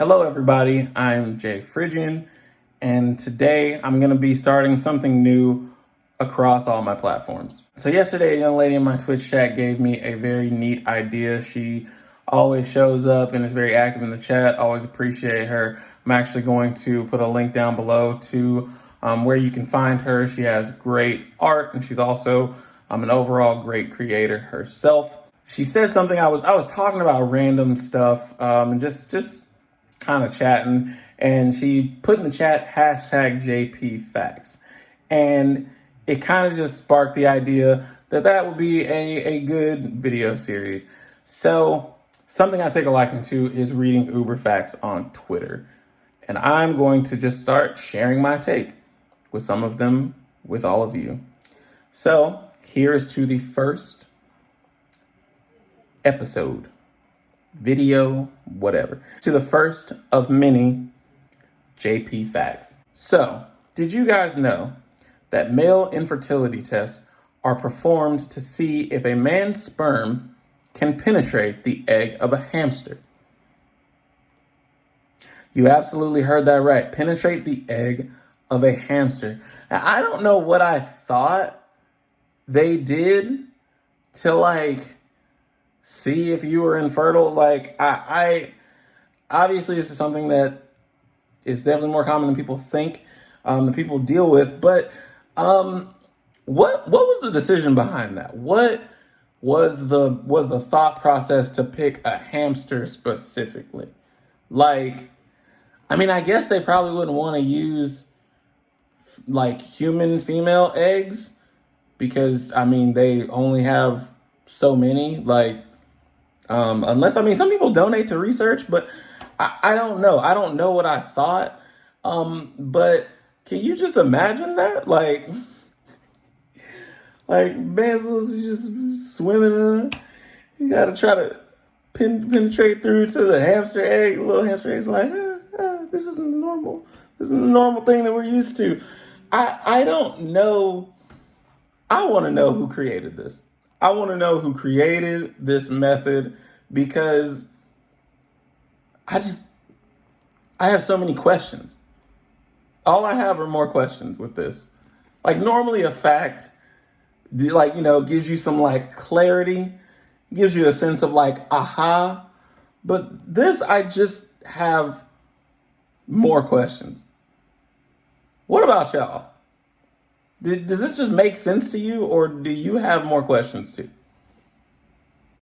Hello everybody, I'm Jay Phrygian, and today I'm going to be starting something new across all my platforms. So yesterday, a young lady in my Twitch chat gave me a very neat idea. She always shows up and is very active in the chat, always appreciate her. I'm actually going to put a link down below to where you can find her. She has great art, and she's also an overall great creator herself. She said something, I was talking about random stuff and just kind of chatting, and she put in the chat hashtag JP Facts. And it kind of just sparked the idea that that would be a good video series. So something I take a liking to is reading Uber Facts on Twitter. And I'm going to just start sharing my take with some of them with all of you. So here's to the first episode. Video, whatever, to the first of many JP Facts. So, did you guys know that male infertility tests are performed to see if a man's sperm can penetrate the egg of a hamster? You absolutely heard that right. Penetrate the egg of a hamster. Now, I don't know what I thought they did to see if you were infertile. I obviously this is something that is definitely more common than people think, that people deal with. But what was the decision behind that? What was the thought process to pick a hamster specifically? I guess they probably wouldn't want to use human female eggs because they only have so many. Unless, some people donate to research, but I don't know. I don't know what I thought. But can you just imagine that? Man's just swimming in it. You gotta try to penetrate through to the hamster egg. The little hamster egg's this isn't normal. This isn't the normal thing that we're used to. I don't know. I want to know who created this. I want to know who created this method because I have so many questions. All I have are more questions with this. Normally a fact, gives you some clarity, gives you a sense of aha. But this, I just have more questions. What about y'all? Does this just make sense to you, or do you have more questions too?